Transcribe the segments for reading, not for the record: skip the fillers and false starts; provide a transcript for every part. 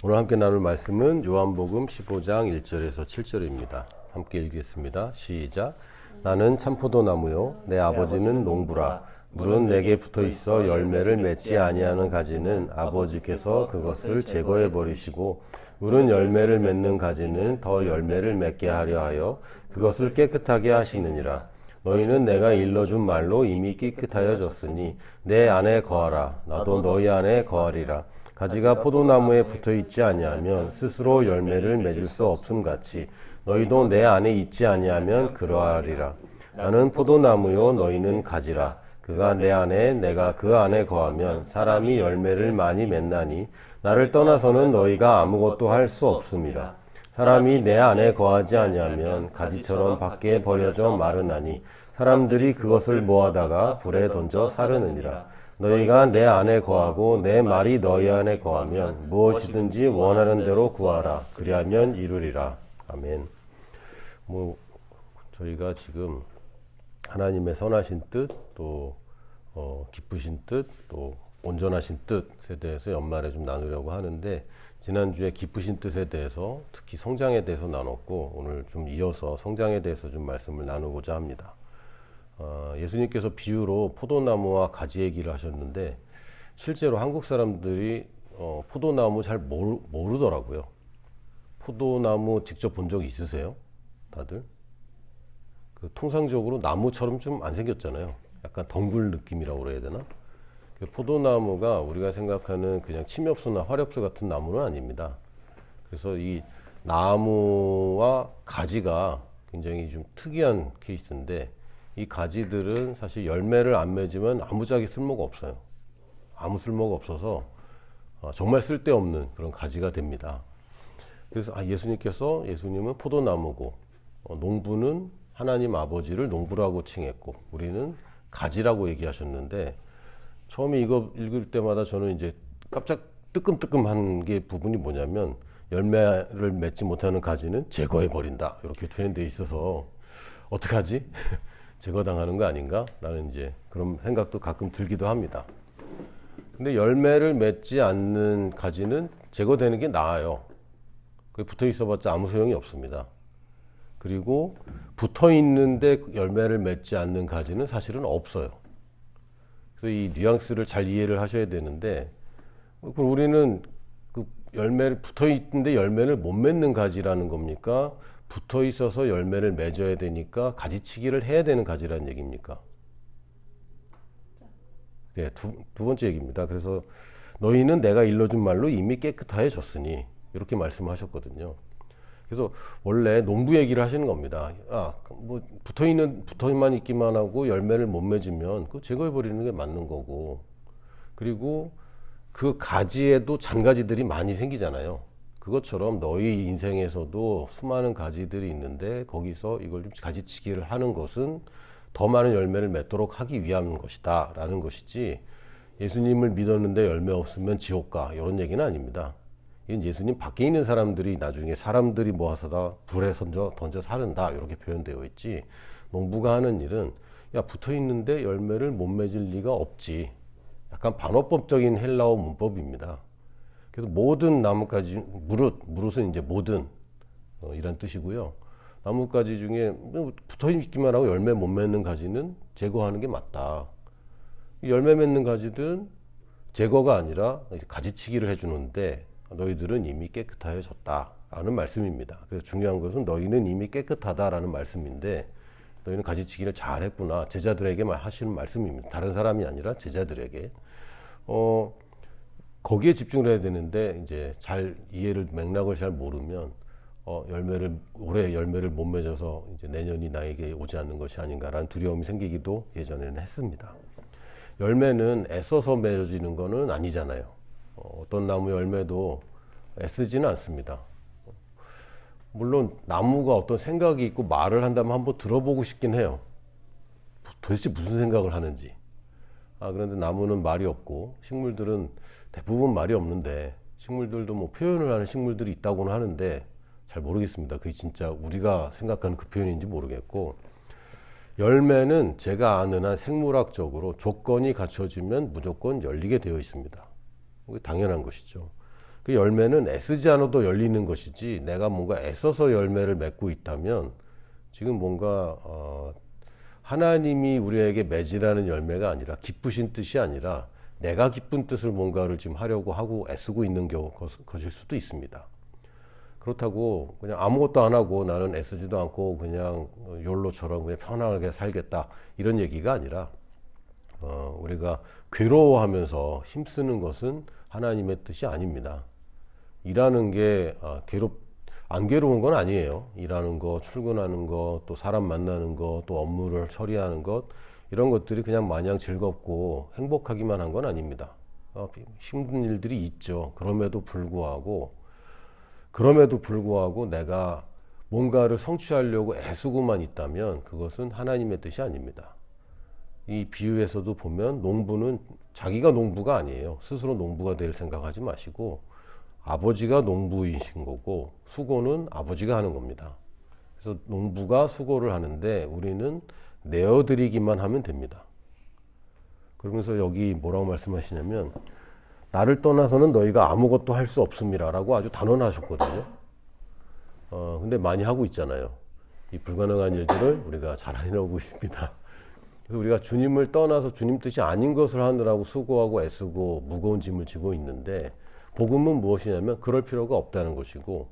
오늘 함께 나눌 말씀은 요한복음 15장 1절에서 7절입니다. 함께 읽겠습니다. 시작. 나는 참포도나무요 내 아버지는 농부라. 물은 내게 붙어 있어 열매를 맺지 아니하는 가지는 아버지께서 그것을 제거해 버리시고 물은 열매를 맺는 가지는 더 열매를 맺게 하려 하여 그것을 깨끗하게 하시느니라. 너희는 내가 일러준 말로 이미 깨끗하여졌으니 내 안에 거하라. 나도 너희 안에 거하리라. 가지가 포도나무에 붙어 있지 아니하면 스스로 열매를 맺을 수 없음 같이 너희도 내 안에 있지 아니하면 그러하리라. 나는 포도나무요 너희는 가지라. 그가 내 안에 내가 그 안에 거하면 사람이 열매를 많이 맺나니 나를 떠나서는 너희가 아무것도 할 수 없습니다. 사람이 내 안에 거하지 아니하면 가지처럼 밖에 버려져 마르나니 사람들이 그것을 모아다가 불에 던져 사르느니라. 너희가 내 안에 거하고 내 말이 너희 안에 거하면 무엇이든지 원하는 대로 구하라. 그리하면 이루리라. 아멘. 저희가 지금 하나님의 선하신 뜻, 또 기쁘신 뜻, 또 온전하신 뜻에 대해서 연말에 좀 나누려고 하는데, 지난주에 기쁘신 뜻에 대해서 특히 성장에 대해서 나눴고, 오늘 좀 이어서 성장에 대해서 좀 말씀을 나누고자 합니다. 예수님께서 비유로 포도나무와 가지 얘기를 하셨는데, 실제로 한국 사람들이 포도나무 잘 모르더라고요. 포도나무 직접 본 적 있으세요? 다들? 통상적으로 나무처럼 좀 안 생겼잖아요. 약간 덩굴 느낌이라고 그래야 되나? 포도나무가 우리가 생각하는 그냥 침엽수나 화렵수 같은 나무는 아닙니다. 그래서 이 나무와 가지가 굉장히 좀 특이한 케이스인데, 이 가지들은 사실 열매를 안 맺으면 아무짝에 쓸모가 없어요. 아무 쓸모가 없어서 정말 쓸데없는 그런 가지가 됩니다. 그래서 예수님은 포도나무고, 농부는 하나님 아버지를 농부라고 칭했고, 우리는 가지라고 얘기하셨는데, 처음에 이거 읽을 때마다 저는 이제 깜짝 뜨끔뜨끔한 게 부분이 뭐냐면, 열매를 맺지 못하는 가지는 제거해 버린다, 이렇게 표현되어 있어서 어떡하지? 제거당하는 거 아닌가? 라는 이제 그런 생각도 가끔 들기도 합니다. 근데 열매를 맺지 않는 가지는 제거되는 게 나아요. 그게 붙어 있어봤자 아무 소용이 없습니다. 그리고 붙어 있는데 열매를 맺지 않는 가지는 사실은 없어요. 그래서 이 뉘앙스를 잘 이해를 하셔야 되는데, 우리는 그 열매를 붙어 있는데 열매를 못 맺는 가지라는 겁니까? 붙어 있어서 열매를 맺어야 되니까 가지치기를 해야 되는 가지라는 얘기입니까? 네, 두 번째 얘기입니다. 그래서 너희는 내가 일러준 말로 이미 깨끗하여졌으니, 이렇게 말씀하셨거든요. 그래서 원래 농부 얘기를 하시는 겁니다. 붙어만 있기만 하고 열매를 못 맺으면 그거 제거해 버리는 게 맞는 거고, 그리고 그 가지에도 잔가지들이 많이 생기잖아요. 그것처럼 너희 인생에서도 수많은 가지들이 있는데, 거기서 이걸 좀 가지치기를 하는 것은 더 많은 열매를 맺도록 하기 위한 것이다 라는 것이지, 예수님을 믿었는데 열매 없으면 지옥 가, 이런 얘기는 아닙니다. 이건 예수님 밖에 있는 사람들이 나중에 사람들이 모아서 다 불에 던져 사른다, 이렇게 표현되어 있지, 농부가 하는 일은 붙어 있는데 열매를 못 맺을 리가 없지, 약간 반어법적인 헬라어 문법입니다. 그래서 모든 나뭇가지, 무릇은 이제 모든 이란 뜻이고요. 나뭇가지 중에 붙어 있기만 하고 열매 못 맺는 가지는 제거하는 게 맞다. 열매 맺는 가지들은 제거가 아니라 가지치기를 해주는데, 너희들은 이미 깨끗하여졌다 라는 말씀입니다. 그래서 중요한 것은 너희는 이미 깨끗하다라는 말씀인데, 너희는 가지치기를 잘했구나, 제자들에게만 하시는 말씀입니다. 다른 사람이 아니라 제자들에게. 거기에 집중을 해야 되는데, 이제 잘 맥락을 잘 모르면 올해 열매를 못 맺어서 이제 내년이 나에게 오지 않는 것이 아닌가라는 두려움이 생기기도 예전에는 했습니다. 열매는 애써서 맺어지는 거는 아니잖아요. 어떤 나무 열매도 애쓰지는 않습니다. 물론 나무가 어떤 생각이 있고 말을 한다면 한번 들어보고 싶긴 해요. 도대체 무슨 생각을 하는지. 그런데 나무는 말이 없고, 식물들은 대부분 말이 없는데, 식물들도 뭐 표현을 하는 식물들이 있다고는 하는데 잘 모르겠습니다. 그게 진짜 우리가 생각하는 그 표현인지 모르겠고, 열매는 제가 아는 한 생물학적으로 조건이 갖춰지면 무조건 열리게 되어 있습니다. 그게 당연한 것이죠. 그 열매는 애쓰지 않아도 열리는 것이지 내가 뭔가 애써서 열매를 맺고 있다면 지금 뭔가 하나님이 우리에게 맺으라는 열매가 아니라 기쁘신 뜻이 아니라 내가 기쁜 뜻을 뭔가를 지금 하려고 하고 애쓰고 있는 것일 수도 있습니다. 그렇다고 그냥 아무것도 안 하고 나는 애쓰지도 않고 그냥 욜로처럼 그냥 편하게 살겠다 이런 얘기가 아니라 우리가 괴로워하면서 힘쓰는 것은 하나님의 뜻이 아닙니다. 일하는 게 안 괴로운 건 아니에요. 일하는 거, 출근하는 거, 또 사람 만나는 거, 또 업무를 처리하는 것 이런 것들이 그냥 마냥 즐겁고 행복하기만 한 건 아닙니다. 힘든 일들이 있죠. 그럼에도 불구하고 내가 뭔가를 성취하려고 애쓰고만 있다면 그것은 하나님의 뜻이 아닙니다. 이 비유에서도 보면 농부는 자기가 농부가 아니에요. 스스로 농부가 될 생각하지 마시고 아버지가 농부이신 거고 수고는 아버지가 하는 겁니다. 그래서 농부가 수고를 하는데 우리는 내어드리기만 하면 됩니다. 그러면서 여기 뭐라고 말씀하시냐면 나를 떠나서는 너희가 아무것도 할 수 없음이라 라고 아주 단언하셨거든요. 근데 많이 하고 있잖아요. 이 불가능한 일들을 우리가 잘 해내고 있습니다. 그래서 우리가 주님을 떠나서 주님 뜻이 아닌 것을 하느라고 수고하고 애쓰고 무거운 짐을 지고 있는데 복음은 무엇이냐면 그럴 필요가 없다는 것이고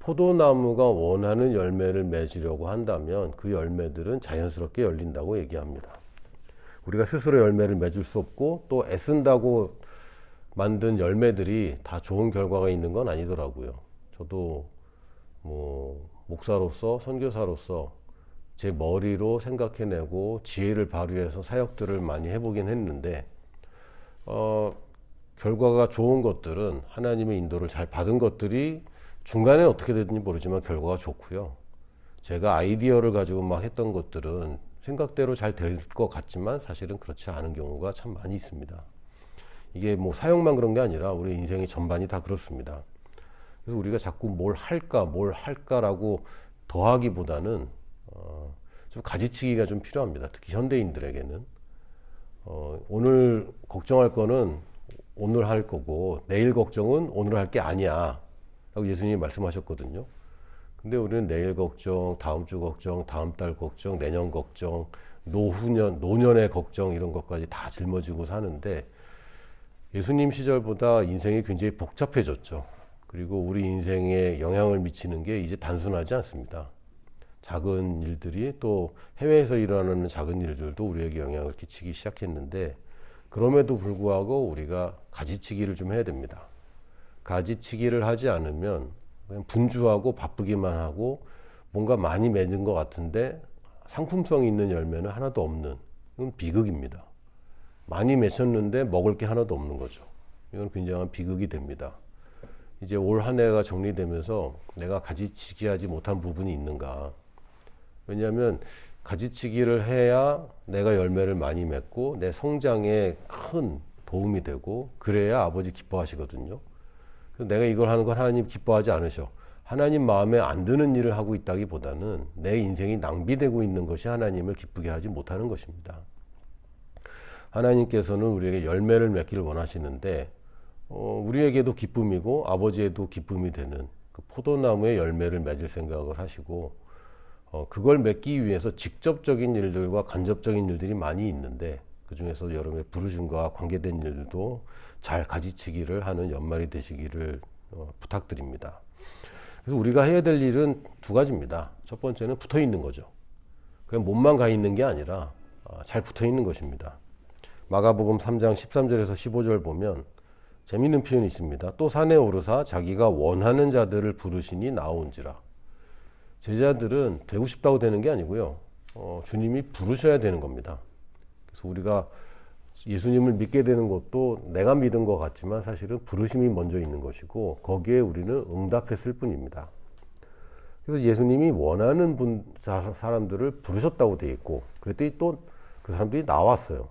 포도나무가 원하는 열매를 맺으려고 한다면 그 열매들은 자연스럽게 열린다고 얘기합니다. 우리가 스스로 열매를 맺을 수 없고 또 애쓴다고 만든 열매들이 다 좋은 결과가 있는 건 아니더라고요. 저도 목사로서 선교사로서 제 머리로 생각해내고 지혜를 발휘해서 사역들을 많이 해보긴 했는데 결과가 좋은 것들은 하나님의 인도를 잘 받은 것들이 중간에 어떻게 됐는지 모르지만 결과가 좋고요. 제가 아이디어를 가지고 막 했던 것들은 생각대로 잘 될 것 같지만 사실은 그렇지 않은 경우가 참 많이 있습니다. 이게 뭐 사역만 그런 게 아니라 우리 인생의 전반이 다 그렇습니다. 그래서 우리가 자꾸 뭘 할까라고 더하기보다는 좀 가지치기가 좀 필요합니다. 특히 현대인들에게는 오늘 걱정할 거는 오늘 할 거고 내일 걱정은 오늘 할 게 아니야 라고 예수님이 말씀하셨거든요. 근데 우리는 내일 걱정, 다음 주 걱정, 다음 달 걱정, 내년 걱정, 노년의 걱정 이런 것까지 다 짊어지고 사는데 예수님 시절보다 인생이 굉장히 복잡해졌죠. 그리고 우리 인생에 영향을 미치는 게 이제 단순하지 않습니다. 작은 일들이 또 해외에서 일어나는 작은 일들도 우리에게 영향을 끼치기 시작했는데 그럼에도 불구하고 우리가 가지치기를 좀 해야 됩니다. 가지치기를 하지 않으면 그냥 분주하고 바쁘기만 하고 뭔가 많이 맺은 것 같은데 상품성 있는 열매는 하나도 없는 이건 비극입니다. 많이 맺혔는데 먹을 게 하나도 없는 거죠. 이건 굉장한 비극이 됩니다. 이제 올 한 해가 정리되면서 내가 가지치기 하지 못한 부분이 있는가. 왜냐하면 가지치기를 해야 내가 열매를 많이 맺고 내 성장에 큰 도움이 되고 그래야 아버지 기뻐하시거든요. 그래서 내가 이걸 하는 건 하나님 기뻐하지 않으셔. 하나님 마음에 안 드는 일을 하고 있다기보다는 내 인생이 낭비되고 있는 것이 하나님을 기쁘게 하지 못하는 것입니다. 하나님께서는 우리에게 열매를 맺기를 원하시는데 우리에게도 기쁨이고 아버지에도 기쁨이 되는 그 포도나무의 열매를 맺을 생각을 하시고 그걸 맺기 위해서 직접적인 일들과 간접적인 일들이 많이 있는데 그 중에서 여러분의 부르심과 관계된 일들도 잘 가지치기를 하는 연말이 되시기를 부탁드립니다. 그래서 우리가 해야 될 일은 두 가지입니다. 첫 번째는 붙어 있는 거죠. 그냥 몸만 가 있는 게 아니라 잘 붙어 있는 것입니다. 마가복음 3장 13절에서 15절 보면 재미있는 표현이 있습니다. 또 산에 오르사 자기가 원하는 자들을 부르시니 나온지라. 제자들은 되고 싶다고 되는 게 아니고요. 주님이 부르셔야 되는 겁니다. 그래서 우리가 예수님을 믿게 되는 것도 내가 믿은 것 같지만 사실은 부르심이 먼저 있는 것이고 거기에 우리는 응답했을 뿐입니다. 그래서 예수님이 원하는 사람들을 부르셨다고 되어 있고 그랬더니 또 그 사람들이 나왔어요.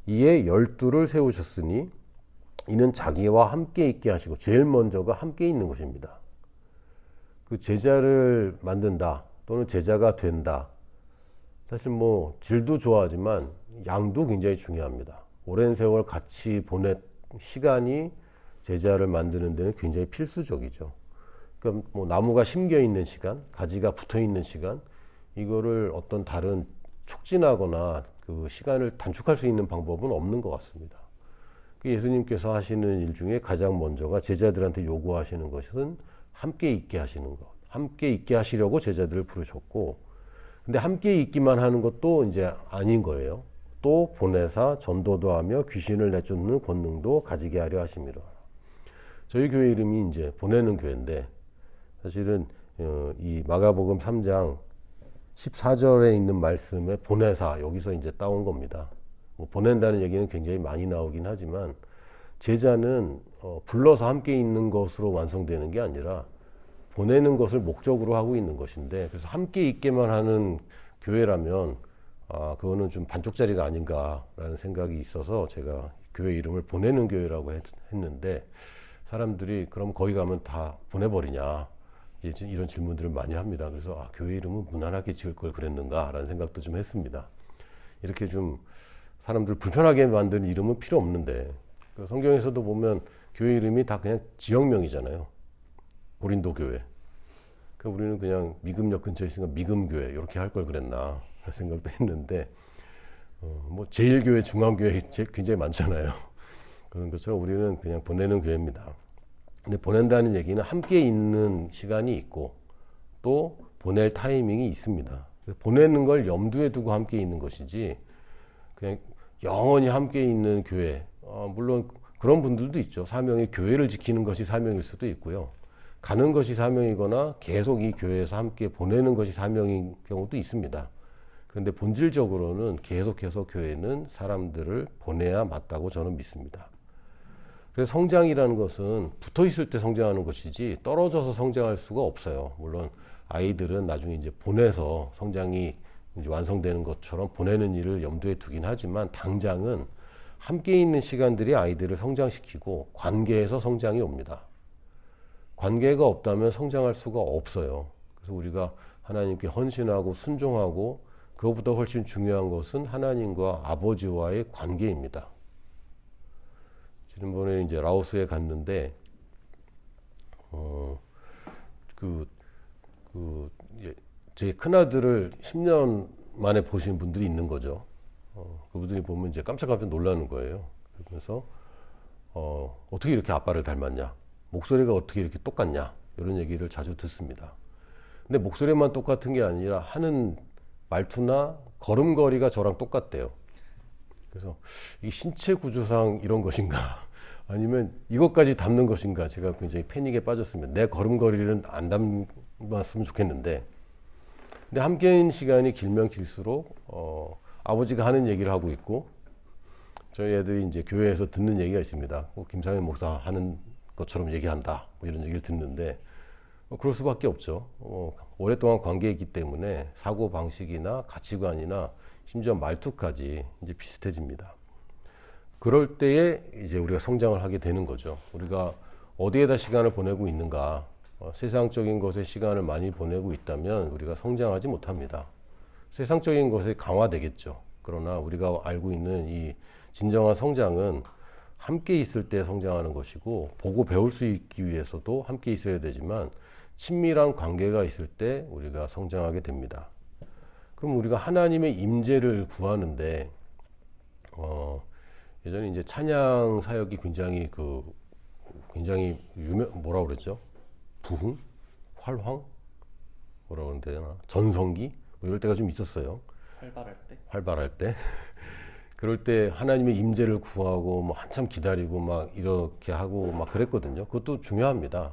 이에 12를 세우셨으니 이는 자기와 함께 있게 하시고 제일 먼저가 함께 있는 것입니다. 그 제자를 만든다 또는 제자가 된다. 사실 뭐 질도 좋아하지만 양도 굉장히 중요합니다. 오랜 세월 같이 보낸 시간이 제자를 만드는 데는 굉장히 필수적이죠. 그러니까 뭐 나무가 심겨 있는 시간, 가지가 붙어 있는 시간, 이거를 어떤 다른 촉진하거나 그 시간을 단축할 수 있는 방법은 없는 것 같습니다. 예수님께서 하시는 일 중에 가장 먼저가 제자들한테 요구하시는 것은 함께 있게 하시는 것. 함께 있게 하시려고 제자들을 부르셨고, 근데 함께 있기만 하는 것도 이제 아닌 거예요. 또 보내사 전도도 하며 귀신을 내쫓는 권능도 가지게 하려 하심이라. 저희 교회 이름이 이제 보내는 교회인데, 사실은 이 마가복음 3장 14절에 있는 말씀에 보내사, 여기서 이제 따온 겁니다. 뭐 보낸다는 얘기는 굉장히 많이 나오긴 하지만, 제자는 불러서 함께 있는 것으로 완성되는 게 아니라 보내는 것을 목적으로 하고 있는 것인데, 그래서 함께 있게만 하는 교회라면 그거는 좀 반쪽짜리가 아닌가라는 생각이 있어서 제가 교회 이름을 보내는 교회라고 했는데, 사람들이 그럼 거기 가면 다 보내버리냐 이런 질문들을 많이 합니다. 그래서 교회 이름은 무난하게 지을 걸 그랬는가라는 생각도 좀 했습니다. 이렇게 좀 사람들 불편하게 만드는 이름은 필요 없는데, 성경에서도 보면 교회 이름이 다 그냥 지역명이잖아요. 고린도 교회. 우리는 그냥 미금역 근처에 있으니까 미금교회 이렇게 할 걸 그랬나 생각도 했는데, 뭐 제일교회, 중앙교회 굉장히 많잖아요. 그런 것처럼 우리는 그냥 보내는 교회입니다. 근데 보낸다는 얘기는 함께 있는 시간이 있고 또 보낼 타이밍이 있습니다. 보내는 걸 염두에 두고 함께 있는 것이지 그냥 영원히 함께 있는 교회, 물론 그런 분들도 있죠. 사명이 교회를 지키는 것이 사명일 수도 있고요. 가는 것이 사명이거나 계속 이 교회에서 함께 보내는 것이 사명인 경우도 있습니다. 그런데 본질적으로는 계속해서 교회는 사람들을 보내야 맞다고 저는 믿습니다. 그래서 성장이라는 것은 붙어 있을 때 성장하는 것이지 떨어져서 성장할 수가 없어요. 물론 아이들은 나중에 이제 보내서 성장이 이제 완성되는 것처럼 보내는 일을 염두에 두긴 하지만, 당장은 함께 있는 시간들이 아이들을 성장시키고 관계에서 성장이 옵니다. 관계가 없다면 성장할 수가 없어요. 그래서 우리가 하나님께 헌신하고 순종하고, 그것보다 훨씬 중요한 것은 하나님과 아버지와의 관계입니다. 지난번에 이제 라오스에 갔는데, 제 큰아들을 10년 만에 보신 분들이 있는 거죠. 그분들이 보면 이제 깜짝깜짝 놀라는 거예요. 그래서 어떻게 이렇게 아빠를 닮았냐, 목소리가 어떻게 이렇게 똑같냐, 이런 얘기를 자주 듣습니다. 근데 목소리만 똑같은 게 아니라 하는 말투나 걸음걸이가 저랑 똑같대요. 그래서 이 신체 구조상 이런 것인가 아니면 이것까지 닮는 것인가, 제가 굉장히 패닉에 빠졌습니다. 내 걸음걸이는 안 닮았으면 좋겠는데, 근데 함께인 시간이 길면 길수록 아버지가 하는 얘기를 하고 있고, 저희 애들이 이제 교회에서 듣는 얘기가 있습니다. 김상현 목사 하는 것처럼 얘기한다, 뭐 이런 얘기를 듣는데, 그럴 수밖에 없죠. 오랫동안 관계이기 때문에 사고 방식이나 가치관이나 심지어 말투까지 이제 비슷해집니다. 그럴 때에 이제 우리가 성장을 하게 되는 거죠. 우리가 어디에다 시간을 보내고 있는가, 세상적인 것에 시간을 많이 보내고 있다면 우리가 성장하지 못합니다. 세상적인 것에 강화되겠죠. 그러나 우리가 알고 있는 이 진정한 성장은 함께 있을 때 성장하는 것이고, 보고 배울 수 있기 위해서도 함께 있어야 되지만 친밀한 관계가 있을 때 우리가 성장하게 됩니다. 그럼 우리가 하나님의 임재를 구하는데, 예전에 이제 찬양 사역이 굉장히 뭐라 그랬죠? 부흥? 활황? 뭐라 그러면 되나? 전성기? 뭐 이럴 때가 좀 있었어요. 활발할 때. 그럴 때 하나님의 임재를 구하고 뭐 한참 기다리고 막 이렇게 하고 막 그랬거든요. 그것도 중요합니다.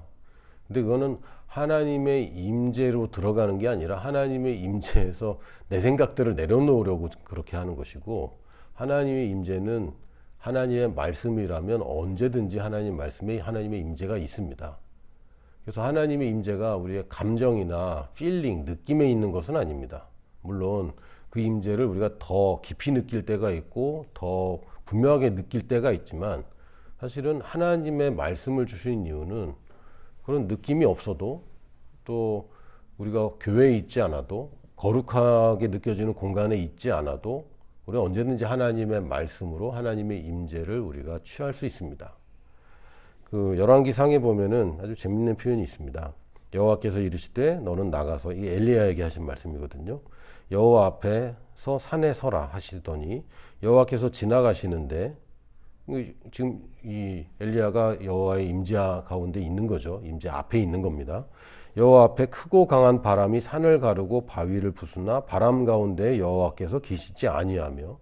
근데 그거는 하나님의 임재로 들어가는 게 아니라 하나님의 임재에서 내 생각들을 내려놓으려고 그렇게 하는 것이고, 하나님의 임재는 하나님의 말씀이라면 언제든지 하나님 말씀에 하나님의 임재가 있습니다. 그래서 하나님의 임재가 우리의 감정이나 필링, 느낌에 있는 것은 아닙니다. 물론 그 임재를 우리가 더 깊이 느낄 때가 있고 더 분명하게 느낄 때가 있지만, 사실은 하나님의 말씀을 주신 이유는 그런 느낌이 없어도, 또 우리가 교회에 있지 않아도, 거룩하게 느껴지는 공간에 있지 않아도 우리가 언제든지 하나님의 말씀으로 하나님의 임재를 우리가 취할 수 있습니다. 그 열왕기상에 보면은 아주 재밌는 표현이 있습니다. 여호와께서 이르시되 너는 나가서, 이 엘리야에게 하신 말씀이거든요. 여호와 앞에서 산에 서라 하시더니 여호와께서 지나가시는데, 지금 이 엘리야가 여호와의 임재 가운데 있는 거죠. 임재 앞에 있는 겁니다. 여호와 앞에 크고 강한 바람이 산을 가르고 바위를 부수나 바람 가운데 여호와께서 계시지 아니하며,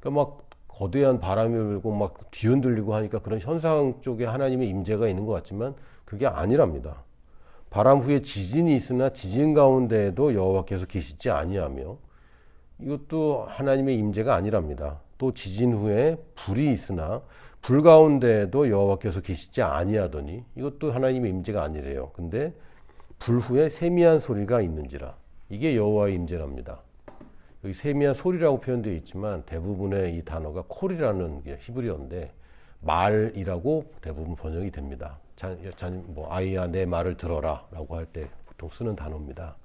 그러니까 막 거대한 바람이 불고 막 뒤흔들리고 하니까 그런 현상 쪽에 하나님의 임재가 있는 것 같지만 그게 아니랍니다. 바람 후에 지진이 있으나 지진 가운데에도 여호와께서 계시지 아니하며, 이것도 하나님의 임재가 아니랍니다. 또 지진 후에 불이 있으나 불 가운데에도 여호와께서 계시지 아니하더니, 이것도 하나님의 임재가 아니래요. 근데 불 후에 세미한 소리가 있는지라, 이게 여호와의 임재랍니다. 여기 세미한 소리라고 표현되어 있지만 대부분의 이 단어가 콜이라는 히브리어인데 말이라고 대부분 번역이 됩니다. 아이야 내 말을 들어라 라고 할 때 보통 쓰는 단어입니다.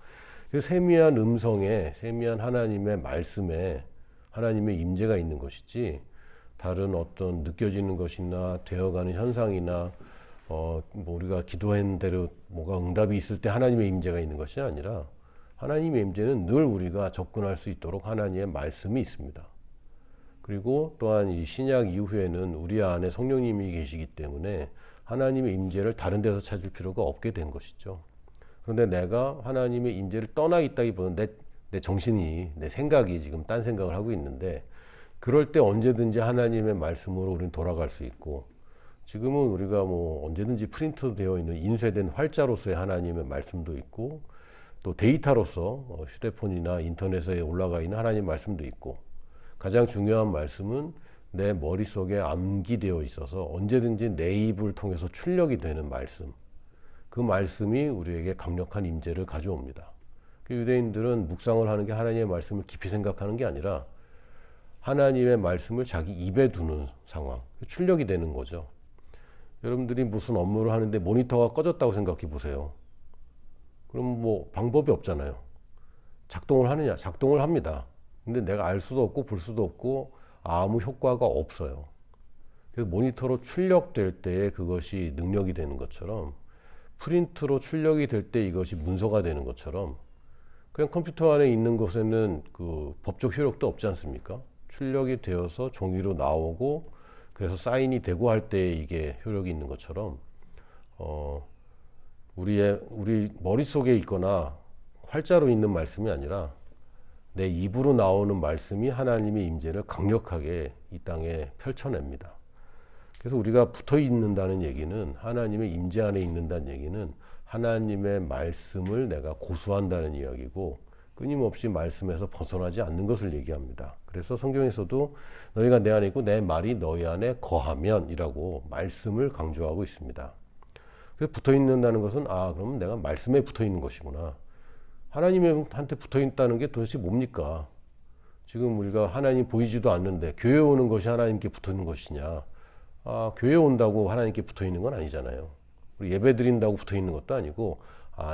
그 세미한 음성에, 세미한 하나님의 말씀에 하나님의 임재가 있는 것이지, 다른 어떤 느껴지는 것이나 되어가는 현상이나 뭐 우리가 기도한 대로 뭐가 응답이 있을 때 하나님의 임재가 있는 것이 아니라, 하나님의 임재는 늘 우리가 접근할 수 있도록 하나님의 말씀이 있습니다. 그리고 또한 이 신약 이후에는 우리 안에 성령님이 계시기 때문에 하나님의 임재를 다른 데서 찾을 필요가 없게 된 것이죠. 그런데 내가 하나님의 임재를 떠나 있다기보다는 내 정신이, 내 생각이 지금 딴 생각을 하고 있는데, 그럴 때 언제든지 하나님의 말씀으로 우리는 돌아갈 수 있고, 지금은 우리가 뭐 언제든지 프린트 되어 있는 인쇄된 활자로서의 하나님의 말씀도 있고, 또 데이터로서 휴대폰이나 인터넷에 올라가 있는 하나님 말씀도 있고, 가장 중요한 말씀은 내 머릿속에 암기되어 있어서 언제든지 내 입을 통해서 출력이 되는 말씀, 그 말씀이 우리에게 강력한 임재를 가져옵니다. 유대인들은 묵상을 하는 게 하나님의 말씀을 깊이 생각하는 게 아니라 하나님의 말씀을 자기 입에 두는 상황, 출력이 되는 거죠. 여러분들이 무슨 업무를 하는데 모니터가 꺼졌다고 생각해 보세요. 그럼 뭐 방법이 없잖아요. 작동을 하느냐? 작동을 합니다. 근데 내가 알 수도 없고 볼 수도 없고 아무 효과가 없어요. 그래서 모니터로 출력될 때 그것이 능력이 되는 것처럼, 프린트로 출력이 될 때 이것이 문서가 되는 것처럼, 그냥 컴퓨터 안에 있는 것에는 그 법적 효력도 없지 않습니까? 출력이 되어서 종이로 나오고 그래서 사인이 되고 할 때 이게 효력이 있는 것처럼, 우리 머릿속에 있거나 활자로 있는 말씀이 아니라 내 입으로 나오는 말씀이 하나님의 임재를 강력하게 이 땅에 펼쳐냅니다. 그래서 우리가 붙어 있는다는 얘기는, 하나님의 임재 안에 있는다는 얘기는 하나님의 말씀을 내가 고수한다는 이야기고, 끊임없이 말씀에서 벗어나지 않는 것을 얘기합니다. 그래서 성경에서도 너희가 내 안에 있고 내 말이 너희 안에 거하면 이라고 말씀을 강조하고 있습니다. 그래서 붙어 있는다는 것은, 그러면 내가 말씀에 붙어 있는 것이구나. 하나님한테 붙어 있다는 게 도대체 뭡니까? 지금 우리가 하나님 보이지도 않는데 교회 오는 것이 하나님께 붙어 있는 것이냐? 교회 온다고 하나님께 붙어 있는 건 아니잖아요. 우리 예배 드린다고 붙어 있는 것도 아니고,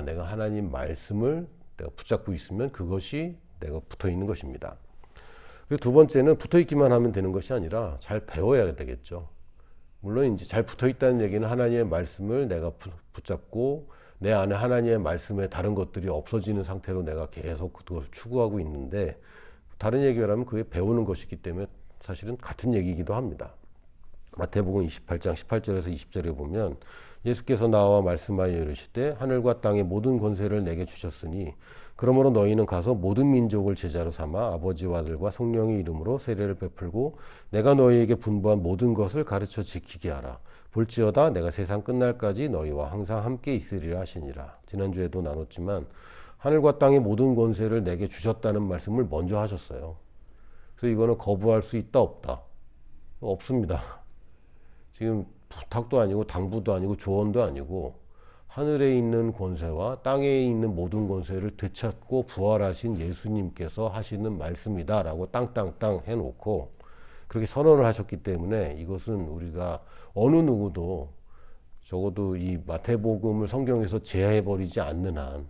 내가 하나님 말씀을 내가 붙잡고 있으면 그것이 내가 붙어 있는 것입니다. 그리고 두 번째는 붙어 있기만 하면 되는 것이 아니라 잘 배워야 되겠죠. 물론 이제 잘 붙어 있다는 얘기는 하나님의 말씀을 내가 붙잡고 내 안에 하나님의 말씀에 다른 것들이 없어지는 상태로 내가 계속 그것을 추구하고 있는데, 다른 얘기를 하면 그게 배우는 것이기 때문에 사실은 같은 얘기이기도 합니다. 마태복음 28장 18절에서 20절에 보면, 예수께서 나와 말씀하여 이르시되 하늘과 땅의 모든 권세를 내게 주셨으니 그러므로 너희는 가서 모든 민족을 제자로 삼아 아버지와 아들과 성령의 이름으로 세례를 베풀고 내가 너희에게 분부한 모든 것을 가르쳐 지키게 하라. 볼지어다 내가 세상 끝날까지 너희와 항상 함께 있으리라 하시니라. 지난주에도 나눴지만 하늘과 땅의 모든 권세를 내게 주셨다는 말씀을 먼저 하셨어요. 그래서 이거는 거부할 수 있다 없다? 없습니다. 지금 부탁도 아니고 당부도 아니고 조언도 아니고, 하늘에 있는 권세와 땅에 있는 모든 권세를 되찾고 부활하신 예수님께서 하시는 말씀이다 라고 땅땅땅 해놓고 그렇게 선언을 하셨기 때문에, 이것은 우리가 어느 누구도 적어도 이 마태복음을 성경에서 제해버리지 않는 한,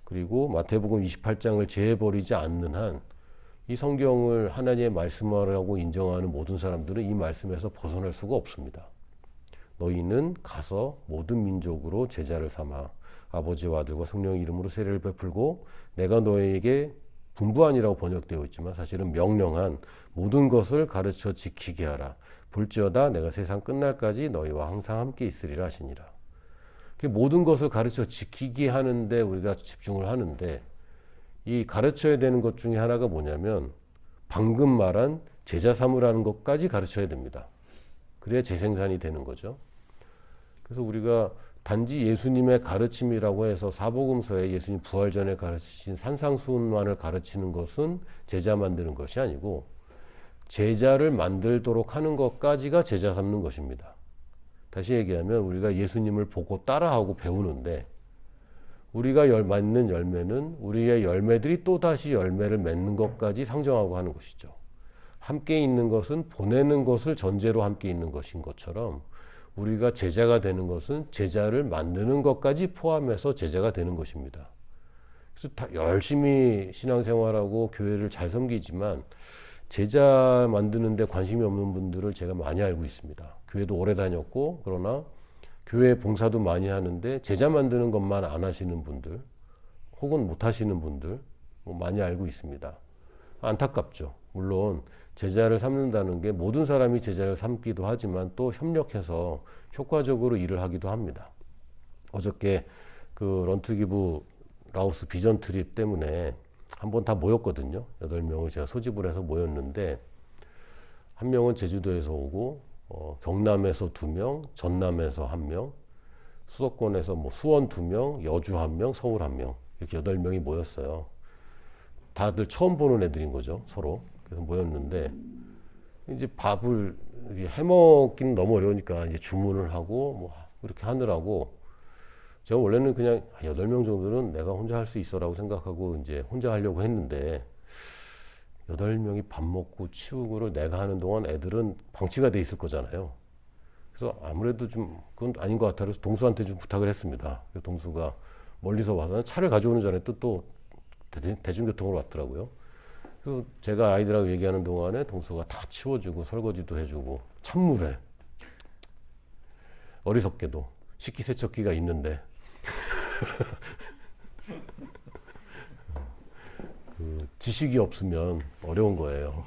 그리고 마태복음 28장을 제해버리지 않는 한, 이 성경을 하나님의 말씀이라고 인정하는 모든 사람들은 이 말씀에서 벗어날 수가 없습니다. 너희는 가서 모든 민족으로 제자를 삼아 아버지와 아들과 성령의 이름으로 세례를 베풀고 내가 너희에게 분부하니라고 번역되어 있지만 사실은 명령한 모든 것을 가르쳐 지키게 하라. 볼지어다 내가 세상 끝날까지 너희와 항상 함께 있으리라 하시니라. 모든 것을 가르쳐 지키게 하는데 우리가 집중을 하는데 이 가르쳐야 되는 것 중에 하나가 뭐냐면 방금 말한 제자 삼으라는 것까지 가르쳐야 됩니다. 그래야 재생산이 되는 거죠. 그래서 우리가 단지 예수님의 가르침이라고 해서 사복음서에 예수님 부활 전에 가르치신 산상수훈만을 가르치는 것은 제자 만드는 것이 아니고 제자를 만들도록 하는 것까지가 제자 삼는 것입니다. 다시 얘기하면 우리가 예수님을 보고 따라하고 배우는데 우리가 맺는 열매는 우리의 열매들이 또다시 열매를 맺는 것까지 상정하고 하는 것이죠. 함께 있는 것은 보내는 것을 전제로 함께 있는 것인 것처럼 우리가 제자가 되는 것은 제자를 만드는 것까지 포함해서 제자가 되는 것입니다. 그래서 다 열심히 신앙생활하고 교회를 잘 섬기지만 제자 만드는 데 관심이 없는 분들을 제가 많이 알고 있습니다. 교회도 오래 다녔고 그러나 교회 봉사도 많이 하는데 제자 만드는 것만 안 하시는 분들 혹은 못 하시는 분들 많이 알고 있습니다. 안타깝죠. 물론 제자를 삼는다는 게 모든 사람이 제자를 삼기도 하지만 또 협력해서 효과적으로 일을 하기도 합니다. 어저께 그 런투기부 라오스 비전 트립 때문에 한번 다 모였거든요. 8명을 제가 소집을 해서 모였는데 한 명은 제주도에서 오고 경남에서 2명, 전남에서 1명, 수도권에서 뭐 수원 2명, 여주 1명, 서울 1명 이렇게 8명이 모였어요. 다들 처음 보는 애들인 거죠, 서로. 그래서 모였는데 이제 밥을 해먹기는 너무 어려우니까 이제 주문을 하고 뭐 이렇게 하느라고 제가 원래는 그냥 8명 정도는 내가 혼자 할 수 있어라고 생각하고 이제 혼자 하려고 했는데 8명이 밥 먹고 치우고를 내가 하는 동안 애들은 방치가 돼 있을 거잖아요. 그래서 아무래도 좀 그건 아닌 것 같아서 동수한테 좀 부탁을 했습니다. 그래서 동수가 멀리서 와서 차를 가져오는 전에 또 대중교통으로 왔더라고요. 그래서 제가 아이들하고 얘기하는 동안에 동수가 다 치워주고 설거지도 해주고 찬물에 어리석게도 식기세척기가 있는데 그 지식이 없으면 어려운 거예요.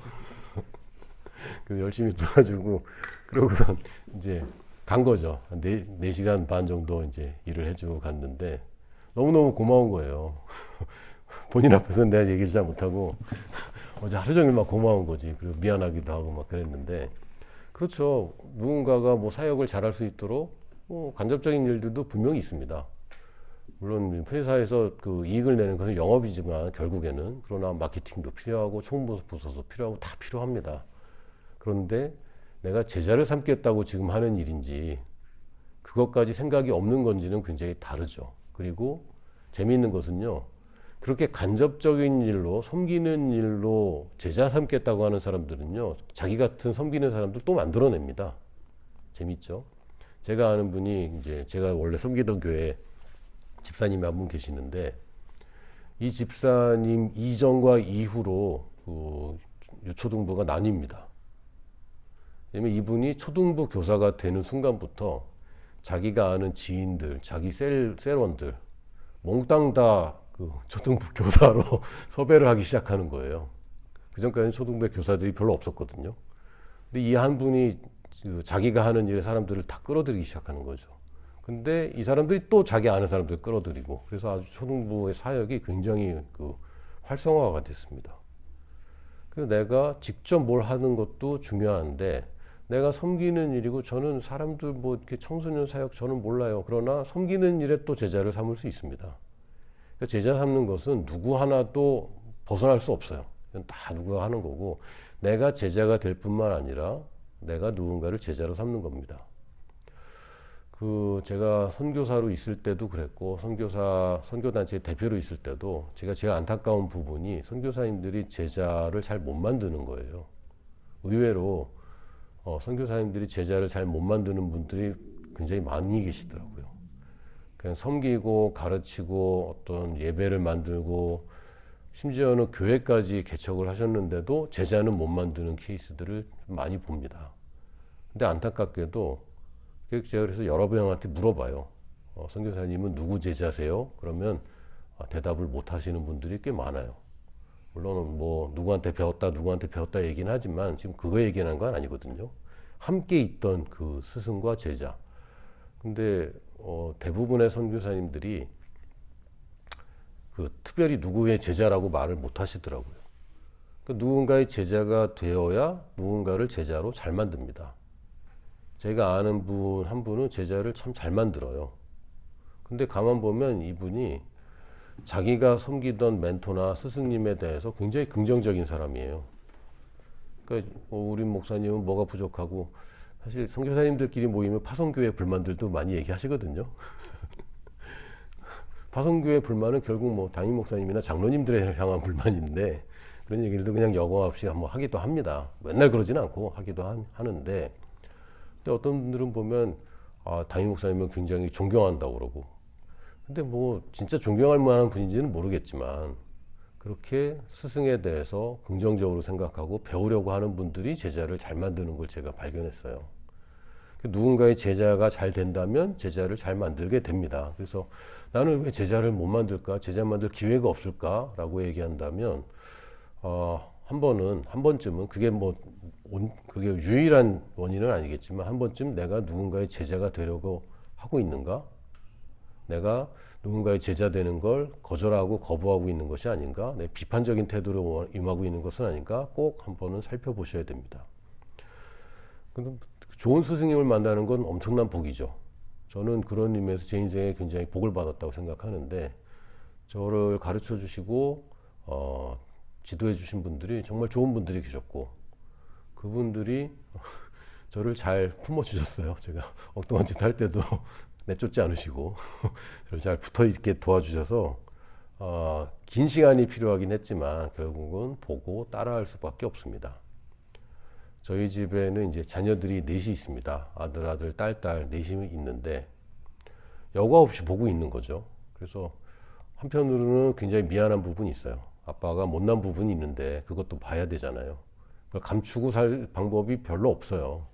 그래서 열심히 도와주고 그러고선 이제 간 거죠. 4시간 반 정도 이제 일을 해주고 갔는데 너무너무 고마운 거예요. 본인 앞에서는 내가 얘기를 잘 못하고 어제 하루 종일 막 고마운 거지. 그리고 미안하기도 하고 막 그랬는데 그렇죠. 누군가가 뭐 사역을 잘할 수 있도록 간접적인 일들도 분명히 있습니다. 물론 회사에서 그 이익을 내는 것은 영업이지만 결국에는 그러나 마케팅도 필요하고 총무부서도 필요하고 다 필요합니다. 그런데 내가 제자를 삼겠다고 지금 하는 일인지 그것까지 생각이 없는 건지는 굉장히 다르죠. 그리고 재미있는 것은요. 그렇게 간접적인 일로 섬기는 일로 제자 삼겠다고 하는 사람들은요. 자기 같은 섬기는 사람들 또 만들어냅니다. 재밌죠? 제가 아는 분이 이제 제가 원래 섬기던 교회 집사님이 한 분 계시는데 이 집사님 이전과 이후로 그 유초등부가 나뉩니다. 왜냐면 이분이 초등부 교사가 되는 순간부터 자기가 아는 지인들, 자기 셀원들 몽땅 다 그 초등부 교사로 섭외를 하기 시작하는 거예요. 그전까지는 초등부에 교사들이 별로 없었거든요. 근데 이 한 분이 자기가 하는 일에 사람들을 다 끌어들이기 시작하는 거죠. 근데 이 사람들이 또 자기 아는 사람들을 끌어들이고 그래서 아주 초등부의 사역이 굉장히 그 활성화가 됐습니다. 그래서 내가 직접 뭘 하는 것도 중요한데 내가 섬기는 일이고 저는 사람들 뭐 이렇게 청소년 사역 저는 몰라요. 그러나 섬기는 일에 또 제자를 삼을 수 있습니다. 그러니까 제자 삼는 것은 누구 하나도 벗어날 수 없어요. 이건 다 누가 하는 거고 내가 제자가 될 뿐만 아니라 내가 누군가를 제자로 삼는 겁니다. 그 제가 선교사로 있을 때도 그랬고 선교단체 대표로 있을 때도 제가 제일 안타까운 부분이 선교사님들이 제자를 잘 못 만드는 거예요. 의외로 선교사님들이 제자를 잘 못 만드는 분들이 굉장히 많이 계시더라고요. 그냥 섬기고 가르치고 어떤 예배를 만들고 심지어는 교회까지 개척을 하셨는데도 제자는 못 만드는 케이스들을 많이 봅니다. 근데 안타깝게도 제가 그래서 여러 명한테 물어봐요. 선교사님은 누구 제자세요? 그러면 대답을 못 하시는 분들이 꽤 많아요. 물론 뭐 누구한테 배웠다 얘기는 하지만 지금 그거 얘기하는 건 아니거든요. 함께 있던 그 스승과 제자. 근데 대부분의 선교사님들이 그 특별히 누구의 제자라고 말을 못 하시더라고요. 그러니까 누군가의 제자가 되어야 누군가를 제자로 잘 만듭니다. 제가 아는 분 한 분은 제자를 참 잘 만들어요. 근데 가만 보면 이분이 자기가 섬기던 멘토나 스승님에 대해서 굉장히 긍정적인 사람이에요. 그러니까 우리 목사님은 뭐가 부족하고, 사실 선교사님들끼리 모이면 파송교회 불만들도 많이 얘기하시거든요. 파송교회 불만은 결국 뭐 담임 목사님이나 장로님들에 향한 불만인데, 그런 얘기들도 그냥 여과 없이 한번 하기도 합니다. 맨날 그러지는 않고 하기도 하는데, 근데 어떤 분들은 보면 담임 목사님은 굉장히 존경한다고 그러고, 근데 뭐 진짜 존경할 만한 분인지는 모르겠지만 그렇게 스승에 대해서 긍정적으로 생각하고 배우려고 하는 분들이 제자를 잘 만드는 걸 제가 발견했어요. 누군가의 제자가 잘 된다면 제자를 잘 만들게 됩니다. 그래서 나는 왜 제자를 못 만들까? 제자 만들 기회가 없을까? 라고 얘기한다면 한 번쯤은 그게 유일한 원인은 아니겠지만 한 번쯤 내가 누군가의 제자가 되려고 하고 있는가? 내가 누군가의 제자 되는 걸 거절하고 거부하고 있는 것이 아닌가? 내 비판적인 태도로 임하고 있는 것은 아닌가? 꼭 한 번은 살펴보셔야 됩니다. 좋은 스승님을 만나는 건 엄청난 복이죠. 저는 그런 의미에서 제 인생에 굉장히 복을 받았다고 생각하는데, 저를 가르쳐 주시고 지도해 주신 분들이 정말 좋은 분들이 계셨고, 그분들이 저를 잘 품어 주셨어요. 제가 엉뚱한 짓 할 때도 내쫓지 않으시고 저를 잘 붙어 있게 도와주셔서 긴 시간이 필요하긴 했지만 결국은 보고 따라할 수밖에 없습니다. 저희 집에는 이제 자녀들이 넷이 있습니다. 아들, 딸 넷이 있는데 여과 없이 보고 있는 거죠. 그래서 한편으로는 굉장히 미안한 부분이 있어요. 아빠가 못난 부분이 있는데 그것도 봐야 되잖아요. 그걸 감추고 살 방법이 별로 없어요.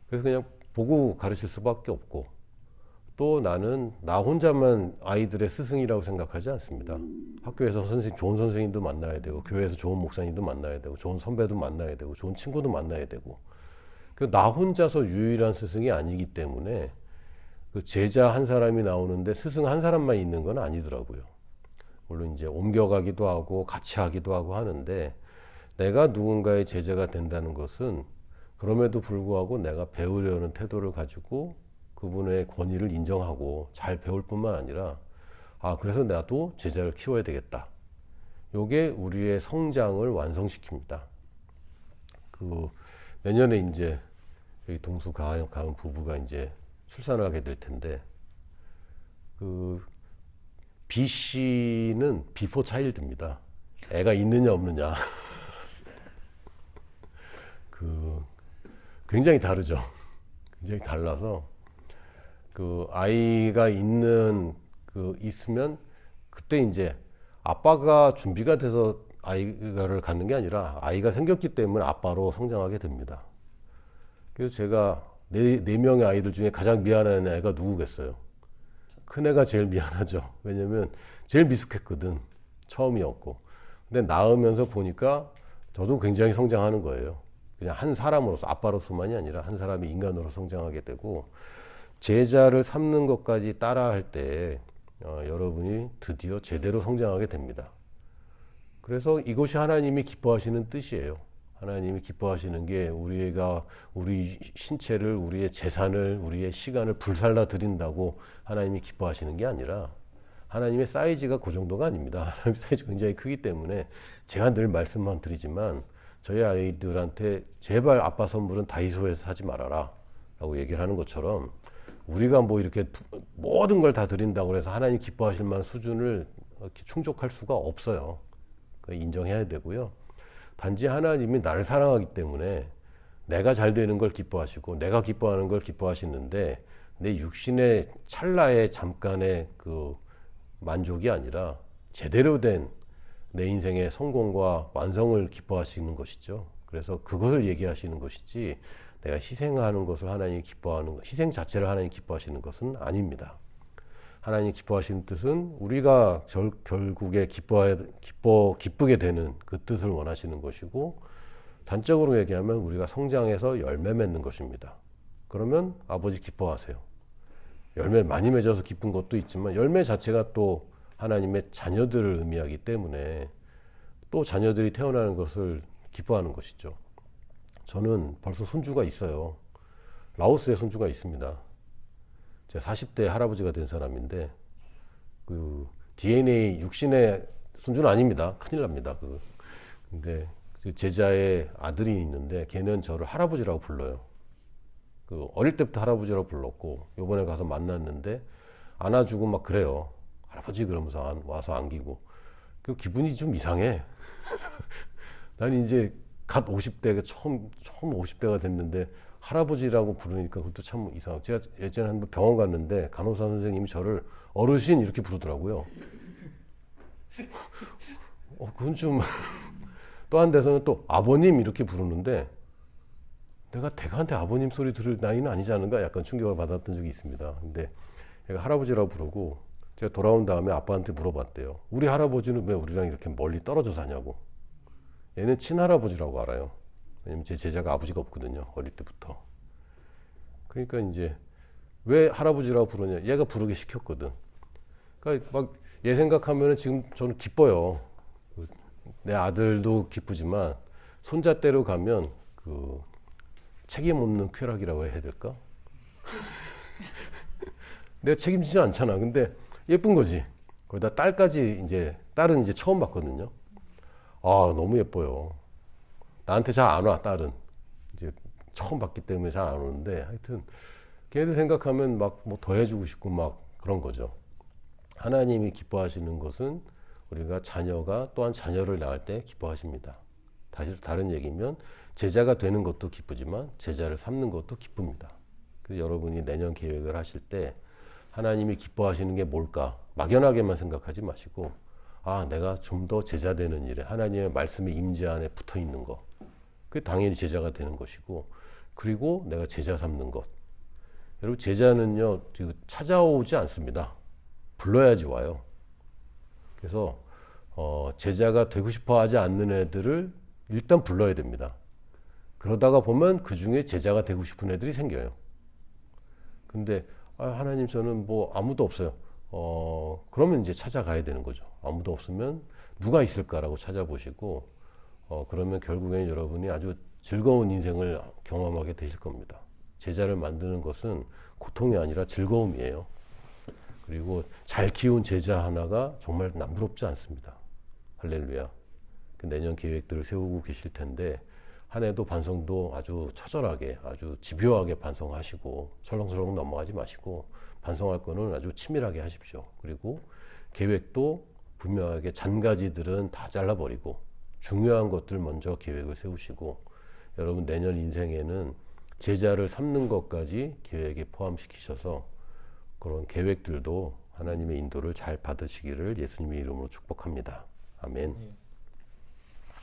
그래서 그냥 보고 가르칠 수밖에 없고, 또 나는 나 혼자만 아이들의 스승이라고 생각하지 않습니다. 학교에서 좋은 선생님도 만나야 되고, 교회에서 좋은 목사님도 만나야 되고, 좋은 선배도 만나야 되고, 좋은 친구도 만나야 되고, 나 혼자서 유일한 스승이 아니기 때문에 그 제자 한 사람이 나오는데 스승 한 사람만 있는 건 아니더라고요. 물론 이제 옮겨가기도 하고 같이 하기도 하고 하는데, 내가 누군가의 제자가 된다는 것은 그럼에도 불구하고 내가 배우려는 태도를 가지고 그분의 권위를 인정하고 잘 배울 뿐만 아니라, 그래서 나도 제자를 키워야 되겠다. 요게 우리의 성장을 완성시킵니다. 내년에 이제 동수 가은 부부가 이제 출산을 하게 될 텐데, B 씨는 비포 차일드입니다. 애가 있느냐 없느냐. 굉장히 다르죠. 굉장히 달라서 아이가 있으면 그때 이제 아빠가 준비가 돼서 아이를 갖는 게 아니라 아이가 생겼기 때문에 아빠로 성장하게 됩니다. 그래서 제가 네 명의 아이들 중에 가장 미안한 애가 누구겠어요? 큰애가 제일 미안하죠. 왜냐면 제일 미숙했거든. 처음이었고. 근데 낳으면서 보니까 저도 굉장히 성장하는 거예요. 그냥 한 사람으로서, 아빠로서만이 아니라 한 사람이 인간으로 성장하게 되고, 제자를 삼는 것까지 따라할 때 여러분이 드디어 제대로 성장하게 됩니다. 그래서 이것이 하나님이 기뻐하시는 뜻이에요. 하나님이 기뻐하시는 게 우리 신체를, 우리의 재산을, 우리의 시간을 불살라 드린다고 하나님이 기뻐하시는 게 아니라, 하나님의 사이즈가 그 정도가 아닙니다. 하나님의 사이즈가 굉장히 크기 때문에 제가 늘 말씀만 드리지만, 저희 아이들한테 제발 아빠 선물은 다이소에서 사지 말아라 라고 얘기를 하는 것처럼, 우리가 뭐 이렇게 모든 걸 다 드린다고 해서 하나님 기뻐하실 만한 수준을 이렇게 충족할 수가 없어요. 인정해야 되고요. 단지 하나님이 나를 사랑하기 때문에 내가 잘 되는 걸 기뻐하시고 내가 기뻐하는 걸 기뻐하시는데, 내 육신의 찰나의 잠깐의 그 만족이 아니라 제대로 된 내 인생의 성공과 완성을 기뻐하시는 것이죠. 그래서 그것을 얘기하시는 것이지, 내가 희생하는 것을 하나님이 기뻐하는 것, 희생 자체를 하나님이 기뻐하시는 것은 아닙니다. 하나님이 기뻐하시는 뜻은 우리가 결국에 기쁘게 되는 그 뜻을 원하시는 것이고, 단적으로 얘기하면 우리가 성장해서 열매 맺는 것입니다. 그러면 아버지 기뻐하세요. 열매 많이 맺어서 기쁜 것도 있지만 열매 자체가 또 하나님의 자녀들을 의미하기 때문에 또 자녀들이 태어나는 것을 기뻐하는 것이죠. 저는 벌써 손주가 있어요. 라오스에 손주가 있습니다. 제가 40대 할아버지가 된 사람인데, 그 DNA 육신의 손주는 아닙니다. 큰일 납니다. 근데 그 제자의 아들이 있는데 걔는 저를 할아버지라고 불러요. 그 어릴 때부터 할아버지라고 불렀고, 요번에 가서 만났는데 안아주고 막 그래요. 할아버지 그러면서 와서 안기고. 그 기분이 좀 이상해. 난 이제 갓 50대가 처음 50대가 됐는데 할아버지라고 부르니까 그것도 참 이상하고. 제가 예전에 한 번 병원 갔는데 간호사 선생님이 저를 어르신 이렇게 부르더라고요. 그건 좀 또 한 데서는 또 아버님 이렇게 부르는데 내가 대가한테 아버님 소리 들을 나이는 아니지 않은가 약간 충격을 받았던 적이 있습니다. 근데 얘가 할아버지라고 부르고, 제가 돌아온 다음에 아빠한테 물어봤대요. 우리 할아버지는 왜 우리랑 이렇게 멀리 떨어져 사냐고. 얘는 친할아버지라고 알아요. 왜냐면 제 제자가 아버지가 없거든요. 어릴 때부터. 그러니까 이제 왜 할아버지라고 부르냐. 얘가 부르게 시켰거든. 그러니까 막 얘 생각하면 지금 저는 기뻐요. 내 아들도 기쁘지만 손자 때로 가면 그 책임 없는 쾌락이라고 해야 될까? 내가 책임지지 않잖아. 근데 예쁜 거지. 거기다 딸까지 이제, 딸은 이제 처음 봤거든요. 아, 너무 예뻐요. 나한테 잘 안 와, 딸은. 이제 처음 봤기 때문에 잘 안 오는데, 하여튼, 걔네들 생각하면 막 뭐 더 해주고 싶고 막 그런 거죠. 하나님이 기뻐하시는 것은 우리가 자녀가 또한 자녀를 낳을 때 기뻐하십니다. 다른 얘기면 제자가 되는 것도 기쁘지만 제자를 삼는 것도 기쁩니다. 그래서 여러분이 내년 계획을 하실 때 하나님이 기뻐하시는 게 뭘까? 막연하게만 생각하지 마시고, 아, 내가 좀 더 제자 되는 일에 하나님의 말씀의 임재 안에 붙어 있는 것. 그게 당연히 제자가 되는 것이고, 그리고 내가 제자 삼는 것. 여러분, 제자는요, 찾아오지 않습니다. 불러야지 와요. 그래서 제자가 되고 싶어 하지 않는 애들을 일단 불러야 됩니다. 그러다가 보면 그 중에 제자가 되고 싶은 애들이 생겨요. 근데 하나님 저는 뭐 아무도 없어요. 그러면 이제 찾아가야 되는 거죠. 아무도 없으면 누가 있을까라고 찾아보시고, 그러면 결국엔 여러분이 아주 즐거운 인생을 경험하게 되실 겁니다. 제자를 만드는 것은 고통이 아니라 즐거움이에요. 그리고 잘 키운 제자 하나가 정말 남부럽지 않습니다. 할렐루야. 내년 계획들을 세우고 계실 텐데, 한 해도 반성도 아주 처절하게, 아주 집요하게 반성하시고 설렁설렁 넘어가지 마시고, 반성할 거는 아주 치밀하게 하십시오. 그리고 계획도 분명하게 잔가지들은 다 잘라버리고 중요한 것들 먼저 계획을 세우시고, 여러분 내년 인생에는 제자를 삼는 것까지 계획에 포함시키셔서 그런 계획들도 하나님의 인도를 잘 받으시기를 예수님의 이름으로 축복합니다. 아멘.